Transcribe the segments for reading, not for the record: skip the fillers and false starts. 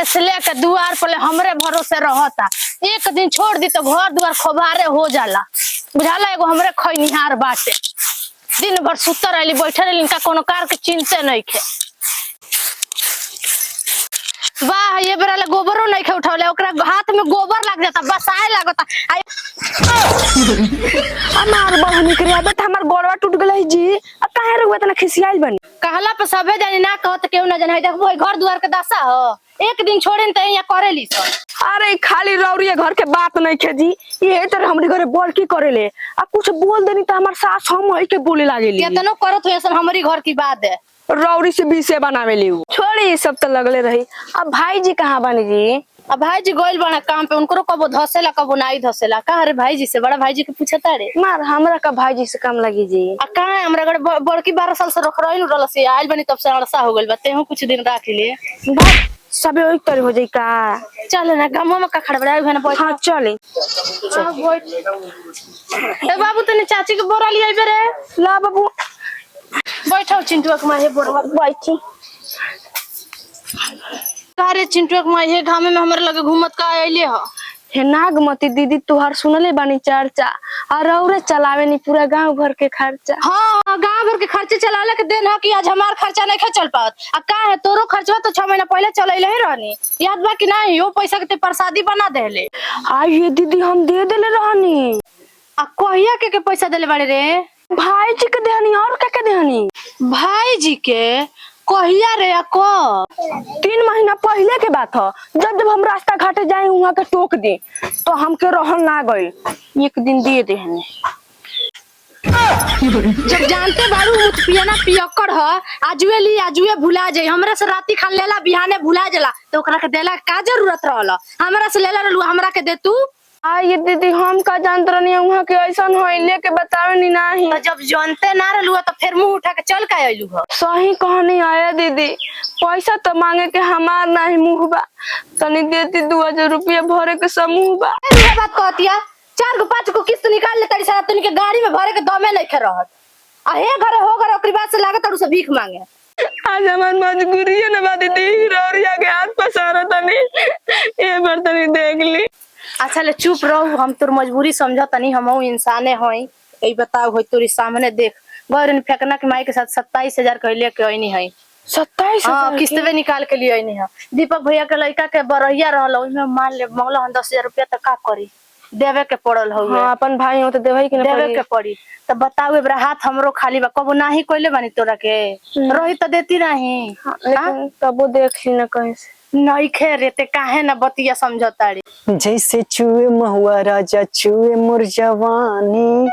में से लेकर दुआर पर हमरे भरोसे रहता। एक दिन छोड़ दी तो घर दुआर खोबारे हो जाला। बुझाला एगो हमरे खैनिहार बाटे। दिन भर सुतर रहली बैठे रहली, इनका कोनो कार के चिंते नहीं खे। वाह ये बेरा गोबरो नहीं खे उठौले, ओकरा हाथ में गोबर लग जाता, बसाए लगता। हमार बहनी के आदत हमार गोड़वा टूट गई जी। अब काहे रुआ तना खिसियाइल बनी? कहला पर सबे जानी ना कहत केहू ना जाने। देखो घर दुआर के दशा हो, एक दिन छोड़े न त यहाँ करेली सब। अरे खाली रौरिया घर के बात नहीं खे जी। ये तरह हमरे घरे बोल की करेले आ कुछ बोल देनी तो हमार सास हम है के बोले लागेली। केतनो करत हो ऐसा हमारी घर की बात है। रौरी से बीसे बनावेली छोड़ी सब तो लगले रही। अब भाई जी कहाँ बनी जी? अब भाई जी गोइल बना काम पे, उनको कबो धसेला कबो नहीं धसेला। कहा रे भाई जी से, बड़ा भाई जी के पूछता रे। मार हमरा का भाई जी से काम लगी जी। आ कहा है हमरा बड़की 12 साल से रख रही रहल से आइल बनी, तब से अड़सा हो गइल बाते। हूं कुछ दिन राख लिए सबे ओई तरह हो जाई का। चल ना गमो में का खड़बड़ा है ना। हां चले ए बाबू तने चाची के बोरा लिया बे रे। ला बाबू बैठो चिंटुआ के माहे बोरा बैठी। कारे चिंटुआ के माहे घाम में हमरे लगे घूमत का आइले ह। हे नागमती दीदी तुहार सुनले बानी चर्चा और औरे चलावे नी पूरा गांव भर के खर्चा। हां गांव भर के खर्चे चलाले के दिन ह कि आज हमार खर्चा नहीं चल पावत। आ का है तोरो खर्चवा तो 6 महीना पहले चलैले ही रहनी, याद बा कि नहीं? वो पैसा के ते प्रसादी बना देले। आई ये दीदी हम दे देले रहनी। आ कहिया के पैसा देले बाड़े रे? भाई जी के देहनी और के देहनी? भाई जी के कहिया रे? को 3 महीना पहले के बात ह। जब जब हम रास्ता घाटे जाए वहां के टोक दी तो हमके रहन ना गइल। एक दिन दे देहनी। जब जानते बारू मुतपियाना पियक्कड़ ह, आजुए भुला जाई। हमरा से राती खान लेला बिहाने भुला जाला तो ओकरा के देला का जरूरत रहल? हमरा से लेला रहलू, हमरा के दे तू। आ ये दीदी हम का जानत रहनी वहां के ऐसन होई लेके बतावे नी नाही। तो जब जानते ना रहलू तो फिर मुंह उठा के चल का आइलू ह? सही कहनी आया दीदी, पैसा तो मांगे के हमार नहीं मुंह बा। तनी देती 2000 रुपया भरे के समूह बा। ये बात कहतिया 4 गो 5 गो किस्त निकाल ले तड़ी सारा तनी के गाड़ी में भरे के दमे नहीं खे रहत। आ हे घरे हो घरे ओकरी बात से लागत तड़ू से भीख मांगे। आज हमार मजबूरी है ना बा दीदी, रौरिया के हाथ पसारा तनी ये बार तनी देख ली। अच्छा ले चुप रहो, हम तोर मजबूरी समझ तनी। हमहू इंसाने हई। ए बताओ होई तोरी सामने देख गौरन फेकना के माई के साथ 27000 कहले के आईनी है। 27 हां किस्तवे निकाल के लिए आईनी है। दीपक भैया के लड़का के बरहिया रहल, ओइ में मान ले मंगला 10000 रुपया त का करी? देवे के पड़ल हो। हां अपन भाई हो तो देवई के देवे के पड़ी। त बताओ एबरा हाथ हमरो खाली बा, कबो नाही कइले बानी तोरा के। रही त देती नहीं। लेकिन तबो देख ली ना कहीं से नहीं खे रेते काहे ना बतिया समझताड़ी। जैसे चुए महुआ राजा चुए मोर जवानी,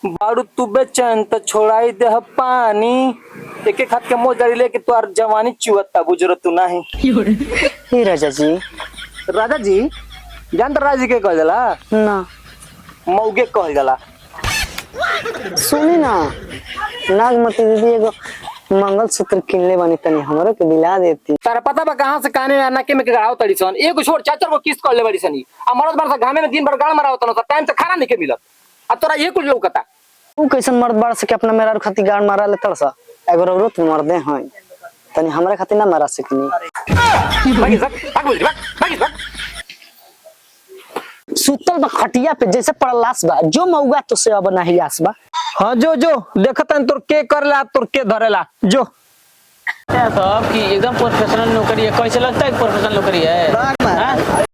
बारू तू बेचैन तो छोड़ाई दे पानी। एक हाथ के मोजरी लेके तोर जवानी चुअता बुझर तू नहीं। हे राजा जी। राजा जी जान राजा जी के कह जाला ना मौगे कह जाला। सुनी ना नागमती दीदी एगो मंगलसूत्र किनले बानी, तनी हमरो के दिला देती। तारा पता बा कहां से काने नाके में के गड़ाव तड़ी सन। एगो छोड़ 4 गो किस्त कर ले बड़ी सनी। आ मरद बार से घामे में दिन भर गाड़ मारावत न, टाइम से खाना नहीं के मिलत। आ तोरा ये कुल लौकता। तू कैसन मर्द बाड़ से के अपना मेरा खातिर गाड़ मारा ले तरसा? एगो औरत मर्दे हैं, तनी हमरा खातिर ना मारा सकनी। भागी भाग सुतल बा खटिया पे जैसे पड़ल लाश बा, जो मौगा तो से अब नहीं आस बा। हां जो देखत तोर के करला तोर के धरेला जो। साहब की एकदम प्रोफेशनल नौकरी है। कैसे लगता है प्रोफेशनल नौकरी है? हाँ?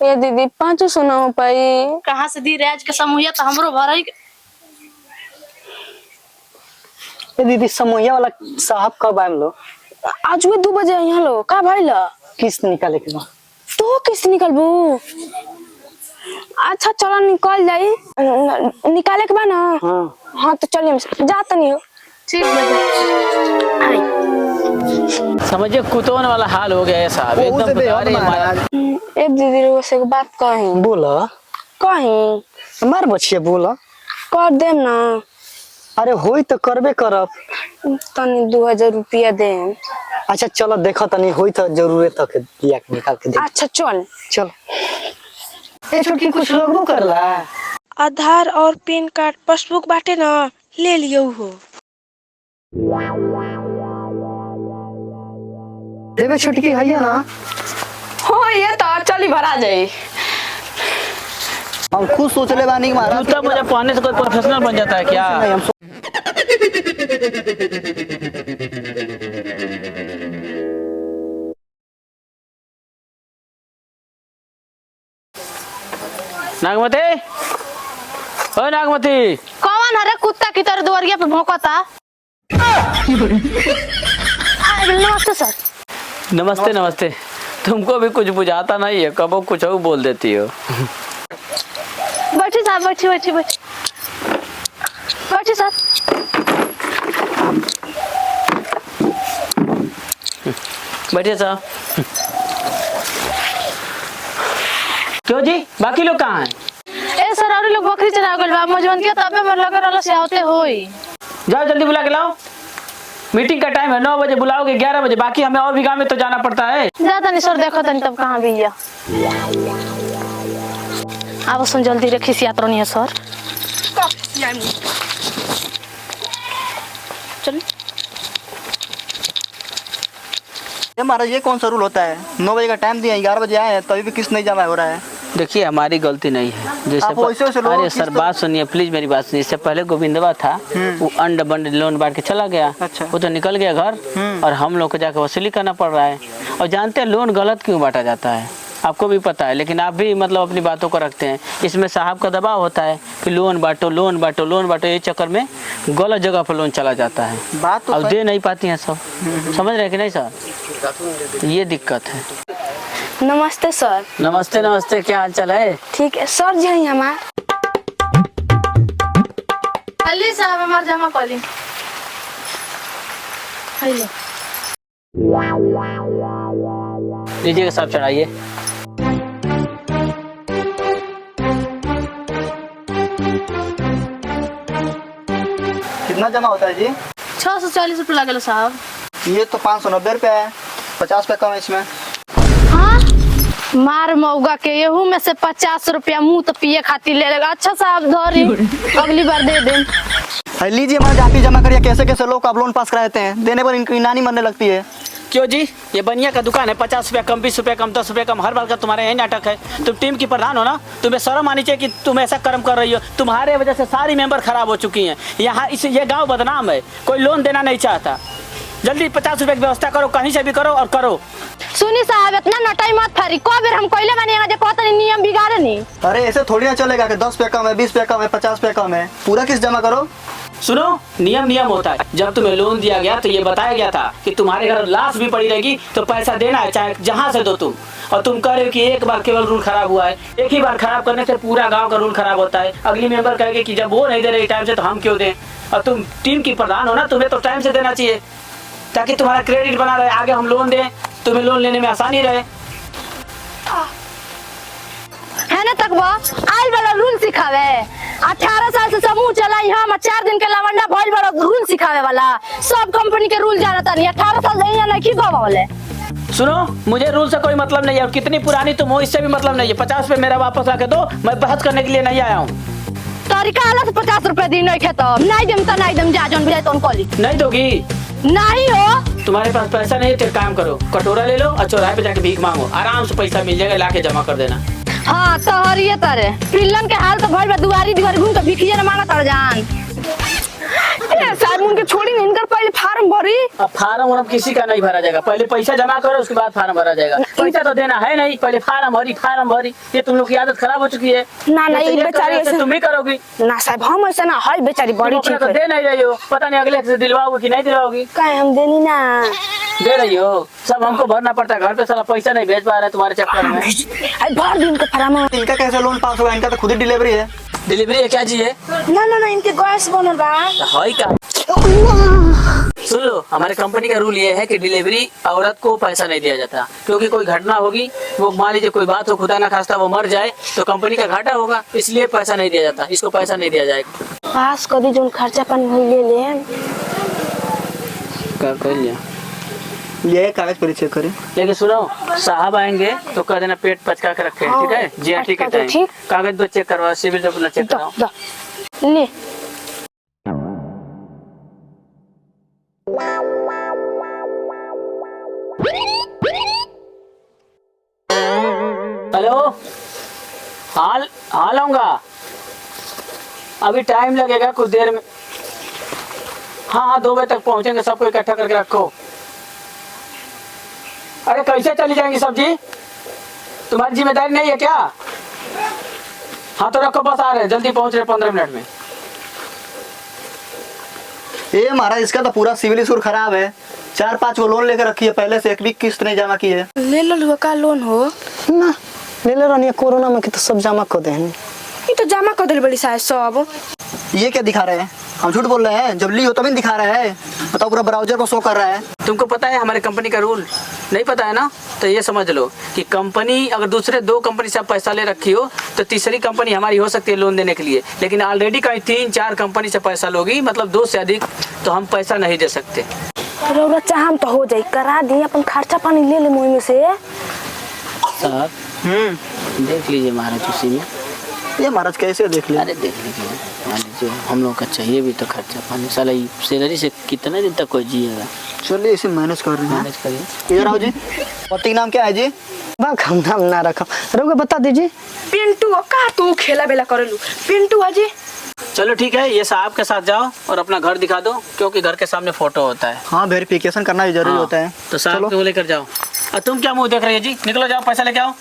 ए दीदी 500 ना हो पाई। कहां से दी राज के समूहिया तो हमरो भरई। ए दीदी समोया वाला साहब कब आएम लो? आज भी 2 बजे यहाँ लो का भाई ला किस्त निकाले के बा। तो किस्त निकलबू? अच्छा चलो निकल जाई। निकाले के बा ना? हां तो चलिए जा तनी हो। ठीक है। समझिए कुतवन वाला हाल हो गया है साहब एकदम। एक दीदी रो से बात कही। बोला कही हमार बचिया बोला कर देम ना। अरे होई तो करबे करब। तनी 2000 रुपया दे। अच्छा चलो देखो तनी होई तो जरूरत तक दिया के निकाल के दे। अच्छा चल चल। ए छोटी कुछ लोग करला आधार और पैन कार्ड पासबुक बाटे ना, ले लियो हो। देवे छुटकी है ना, हाँ ये तो चली भरा जाए। हम खुद सोचले बानी कि महाराज जूता मुझे पहनने से कोई प्रोफेशनल बन जाता है क्या? नहीं, हम नागमती, ओ नागमती, कौन हरे कुत्ता की तरह दुआरिया पे भौंकता? नमस्ते सर। नमस्ते नमस्ते। तुमको भी कुछ बुझाता नहीं है, कब कुछ और बोल देती हो। बैठी साहब, बैठी बैठी बैठी बैठी सर। बैठिए साहब। क्यों जी, बाकी लोग कहाँ हैं? ए सर, और लोग बकरी चरा गइल बा, मजबंतिया तबे में लगे रहल से होते होई। जाओ जल्दी बुला के लाओ। मीटिंग का टाइम है, 9 बजे बुलाओगे 11 बजे। बाकी हमें और भी गाँव में तो जाना पड़ता है। ज्यादा नहीं सर, देखो तनी तब कहाँ भैया। अब सुन जल्दी रखी यात्रा नहीं है सर। चल ये महाराज ये कौन सा रूल होता है? 9 बजे का टाइम दिया, 11 बजे आए हैं तभी भी किस्त नहीं जमा हो रहा है। देखिए हमारी गलती नहीं है। आप वैसे लोगों अरे की सर तो- बात सुनिए प्लीज, मेरी बात सुनिए। इससे पहले गोविंदवा था, वो अंड बंड लोन बांट के चला गया। अच्छा। वो तो निकल गया घर, और हम लोग को जाकर वसूली करना पड़ रहा है। और जानते हैं लोन गलत क्यों बांटा जाता है, आपको भी पता है, लेकिन आप भी मतलब अपनी बातों को रखते हैं। इसमें साहब का दबाव होता है कि लोन बांटो लोन बांटो लोन बांटो, ये चक्कर में गलत जगह पर लोन चला जाता है। बात तो अब दे नहीं पाती हैं सब। समझ रहे कि नहीं सर? ये दिक्कत है। नमस्ते सर। नमस्ते नमस्ते, क्या हाल चाल है? ठीक है सर जी, हैं हमार। जल्दी साहब हमार जमा कर ली। लीजिएगा साहब, चढ़ाइए। कितना जमा होता है जी? 640 रुपये लगे साहब। ये तो 590 रुपये है, 50 रुपये कम है इसमें। हाँ मार मऊगा के, येहू में से 50 रुपया मुंह तो पिए खातिर ले लेगा। अच्छा साहब धरी, अगली बार दे दें। अरे लीजिए महाराज, आप ही जमा करिए। कैसे कैसे लोग आप लोन पास कराते हैं, देने पर इनकी नानी मरने लगती है। क्यों जी, ये बनिया का दुकान है। 50 रुपया कम, 20 रुपया कम, 10 रुपया कम, हर बार का तुम्हारा यही नाटक है। तुम टीम की प्रधान हो ना, तुम्हें शर्म आनी चाहिए कि तुम ऐसा कर्म कर रही हो। तुम्हारे वजह से सारी मेंबर खराब हो चुकी हैं। यहाँ ये गांव बदनाम है, कोई लोन देना नहीं चाहता। जल्दी 50 रुपए की व्यवस्था करो, कहीं से भी करो और करो। सुनी साहब, इतना नटाई मत फारी। को बेर हम कोइले बने जे कहत नहीं नियम बिगाड़े नहीं। अरे ऐसे थोड़ी ना चलेगा कि 10 रुपये कम है, 20 रुपये कम है, 50 रुपये कम है। पूरा किस्त जमा करो। सुनो, नियम होता है। जब तुम्हें लोन दिया गया तो ये बताया गया था कि तुम्हारे घर लाश भी पड़ी रहेगी तो पैसा देना है, चाहे जहाँ से दो तुम। और तुम कह रहे हो कि एक बार केवल रूल खराब हुआ है। एक ही बार खराब करने से पूरा गांव का रूल खराब होता है। अगली मेंबर कहेगी कि जब वो नहीं दे रहे टाइम से तो हम क्यों दें। और तुम टीम की प्रधान हो ना, तुम्हें तो टाइम से देना चाहिए ताकि तुम्हारा क्रेडिट बना रहे, आगे हम लोन दें, तुम्हें लोन लेने में आसानी रहे। है ना तक आइल वाला रूल सिखावे। 18 साल से समूह चला, हम 4 दिन के लवंडा भइल बड़ा रूल सिखावे वाला। सब कंपनी के रूल जानता नहीं। 18 साल नहीं जाना की बाबा वाले। सुनो, मुझे रूल से कोई मतलब नहीं है, और कितनी पुरानी तुम हो इससे भी मतलब नहीं है। 50 रुपए मेरा वापस आके दो, मैं बहस करने के लिए नहीं आया हूँ। तरीका अलग 50 रुपए दिन नहीं खेतो, नहीं देम तो नहीं देम, जा जोन बुझाई तो कॉली नहीं दोगी? नहीं हो तुम्हारे पास पैसा नहीं है तो एक काम करो, कटोरा ले लो और चौराहे पे जाके भीख मांगो। आराम से पैसा मिल जाएगा, लाके जमा कर देना। हाँ तो हरिये तारे पिल्लन के हाल तो भइल बा। दुआरी दुआरी घूम के भिखिया न मांगा तर जान। ए साहब उनके छोड़ी नहीं, इनकर पहले फार्म भरी। अब फार्म वार्म किसी का नहीं भरा जाएगा, पहले पैसा जमा करो उसके बाद फार्म भरा जाएगा। पैसा तो देना है नहीं, पहले फार्म भरी। ये तुम लोग की आदत खराब हो चुकी है। ना ना, जैसे ये ये बेचारी करोगे, ऐसे- तुम ही करोगी। ना साहब हम ऐसा ना है, बेचारी बड़ी तुम अपना ठीक तो है। दे नहीं रही हो, पता नहीं अगले से दिलवाओगे कि नहीं दिलवाओगी। काहे हम देनी ना। दे रही हो, सब हमको भरना पड़ता है। घर पे साला पैसा नहीं भेज पा रहा है तुम्हारे चक्कर में। अरे भर दिन के फार्म। इनका कैसे लोन पास होगा? इनका तो खुद ही डिलीवरी है। डिलीवरी है क्या जी? है ना ना ना, इनके गैस बनल बा। हाई का। सुन लो, हमारे कंपनी का रूल ये है कि डिलीवरी औरत को पैसा नहीं दिया जाता, क्योंकि कोई घटना होगी, वो मान लीजिए कोई बात हो, खुदा ना खास्ता वो मर जाए तो कंपनी का घाटा होगा, इसलिए पैसा नहीं दिया जाता। इसको पैसा नहीं दिया जाएगा। पास कदी जोन खर्चा पानी होई ले ले। कर लिया। ये कागज पर चेक करें। लेकिन सुनो, साहब आएंगे तो कह देना पेट पचका के रखे, ठीक है? जीआरटी के टाइम ठीक। कागज पर चेक करवा, सिविल अपना चेक कराओ। ले हेलो, हाल आऊंगा, अभी टाइम लगेगा कुछ देर में। हाँ 2 बजे तक पहुंचेंगे, सबको इकट्ठा करके रखो। अरे कैसे चली जाएंगी सब्जी, तुम्हारी जिम्मेदारी नहीं है क्या? हाँ तो रखो, बस आ रहे हैं, जल्दी पहुंच रहे 15 मिनट में। ये महाराज इसका तो पूरा सिविल स्कोर खराब है। 4-5 वो लोन लेकर रखी है, पहले से एक भी किस्त नहीं जमा की है। ले लो का लोन हो ना ले ले रानी, कोरोना में के तो सब जमा कर दे हैं। ये तो जमा कर दिल बड़ी शायद सब। ये क्या दिखा रहे हैं? हम झूठ बोल रहे हैं? जब ली हो तभी दिखा रहा है। बताओ, पूरा ब्राउजर पर शो कर रहा है। तुमको पता है हमारे कंपनी का रूल? नहीं पता है ना? तो ये समझ लो कि कंपनी अगर दूसरे 2 कंपनी से आप पैसा ले रखी हो तो तीसरी कंपनी हमारी हो सकती है लोन देने के लिए, लेकिन ऑलरेडी कहीं 3-4 कंपनी से पैसा लोगी, मतलब 2 से अधिक, तो हम पैसा नहीं दे सकते। रौरा चाहम तो हो जाई, करा दी, अपन खर्चा पानी ले ले मुँह में से। साहब देख लीजिए महाराज, उसी में ये महाराज कैसे देख ले? अरे देख लीजिए, मान लीजिए हम लोग का चाहिए भी तो खर्चा पानी, साला सैलरी से कितने दिन तक कोई जिएगा? चलिए इसे मैनेज कर रहे हैं। मैनेज करिए। इधर आओ जी। पति नाम क्या है जी? बाक हम नाम ना रखा, रोगे बता दीजिए। पिंटू का तू खेला बेला करेलू, पिंटू अजी। चलो ठीक है, ये साहब के साथ जाओ और अपना घर दिखा दो, क्योंकि घर के सामने फोटो होता है। हाँ, वेरिफिकेशन करना भी जरूरी होता है। तो साहब को लेकर जाओ। और तुम क्या मुंह देख रही है जी? निकलो, जाओ पैसा लेके आओ।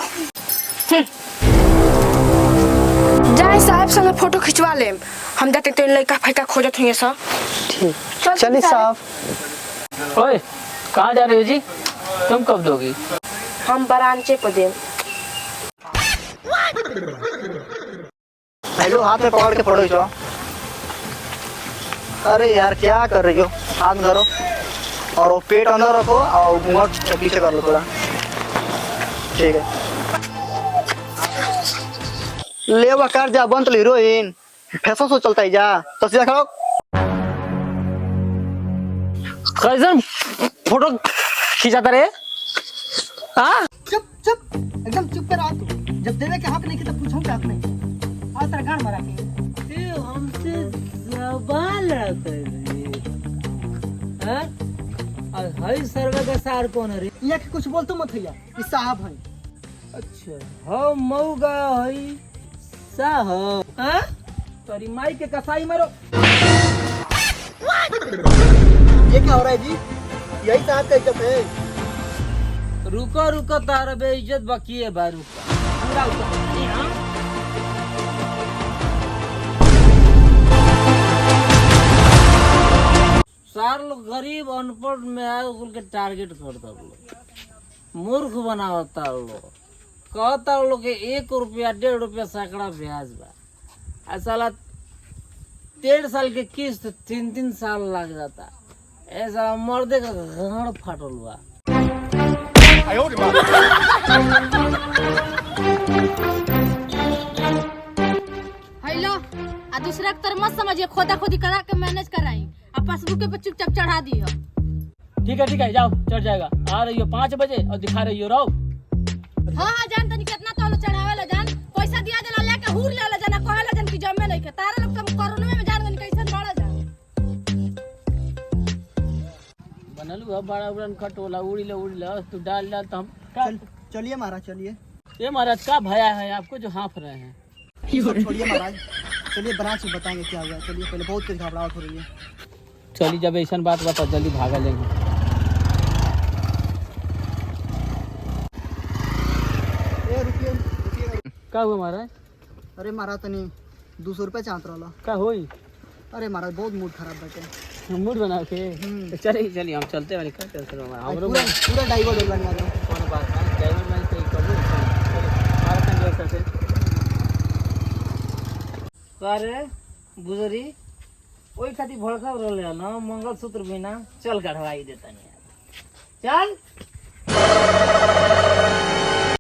जाए साहब संग फोटो खिंचवा ले, हम जाते तो लड़का फैका खोजत हुई सब। ठीक, चलिए साहब। ओए कहाँ जा रही हो जी? तुम कब दोगी? हम बरांचे पे दे। हेलो, हाथ में पकड़ के फोटो खिंचवाओ। अरे यार क्या कर रही हो? हाथ धरो और वो पेट अंदर रखो और मुंह पीछे कर लो थोड़ा। ठीक है, ले वो कर जा, बंद हीरोइन फैशन शो चलता है जा। तस्वीर खड़ो। कैसन फोटो खींचाता रे? हाँ चुप चुप, एकदम चुप कर। तू जब देवे के हक नहीं के तो पूछो क्या नहीं। आ तेरा गान मारा के हमसे सवाल कर हई सर्वे का सार कौन है रे? यहाँ के कुछ बोल तो मत भैया, ये साहब हैं। अच्छा हाँ मऊगा हई साहब। हाँ तेरी माई के कसाई मारो। ये क्या हो रहा है जी? यही साहब का इज्जत है। रुको रुको, तारा बेइज्जत बाकी है बारू का। सार लोग गरीब अनपढ़ में आए के टारगेट करता लोग, मूर्ख बनावता लोग, कहता लोग के 1 रुपया 1.5 रुपया सैकड़ा ब्याज बा। साला 1.5 साल के किस्त 3-3 साल लग जाता। ऐसा मर्दे का घड़ फाटल बा। हेलो, आ दूसरा के तरह मत समझिए, खोदा खोदी करा के मैनेज कराई, आ पासबुक पे चुपचाप चढ़ा दियो। ठीक है, जाओ, चढ़ जाएगा। आ रही हो 5 बजे और दिखा रही हो रहो। हाँ जान तनी कितना तो चढ़ावे ला जान, पैसा दिया देला लेके हुर लेला जान, कहेला जान की जमे नहीं के। तारा लोग तुम कोरोना में जान गन कैसन बड़ा जान। बनलू अब बड़ा उड़न खटोला उड़ी ला तू डाल तो हम चलिए महाराज, चलिए। ये महाराज का भया है आपको जो हाँफ रहे हैं? छोड़िए महाराज, चलिए ब्रांच में बताएंगे क्या हुआ। चलिए, पहले बहुत तेज घबराहट हो रही है। चलिए, जब ऐसा बात बता जल्दी भागा लेंगे। का हुआ महाराज? अरे महाराज तनी 200 रुपया चाहत रहा। का होई? अरे महाराज बहुत मूड खराब बैठे। मूड बना के तो चलिए हम चलते वाली का टेंशन हमारा हमरो पूरा पूरा डाइवर्ट हो गया। कौन बात है? ड्राइवर मैं सही कर लूं। हमारा कंडक्टर करते अरे गुजरी ओई खातिर भड़का रहले ना, मंगलसूत्र बिना चल कढ़वाई देता नहीं। चल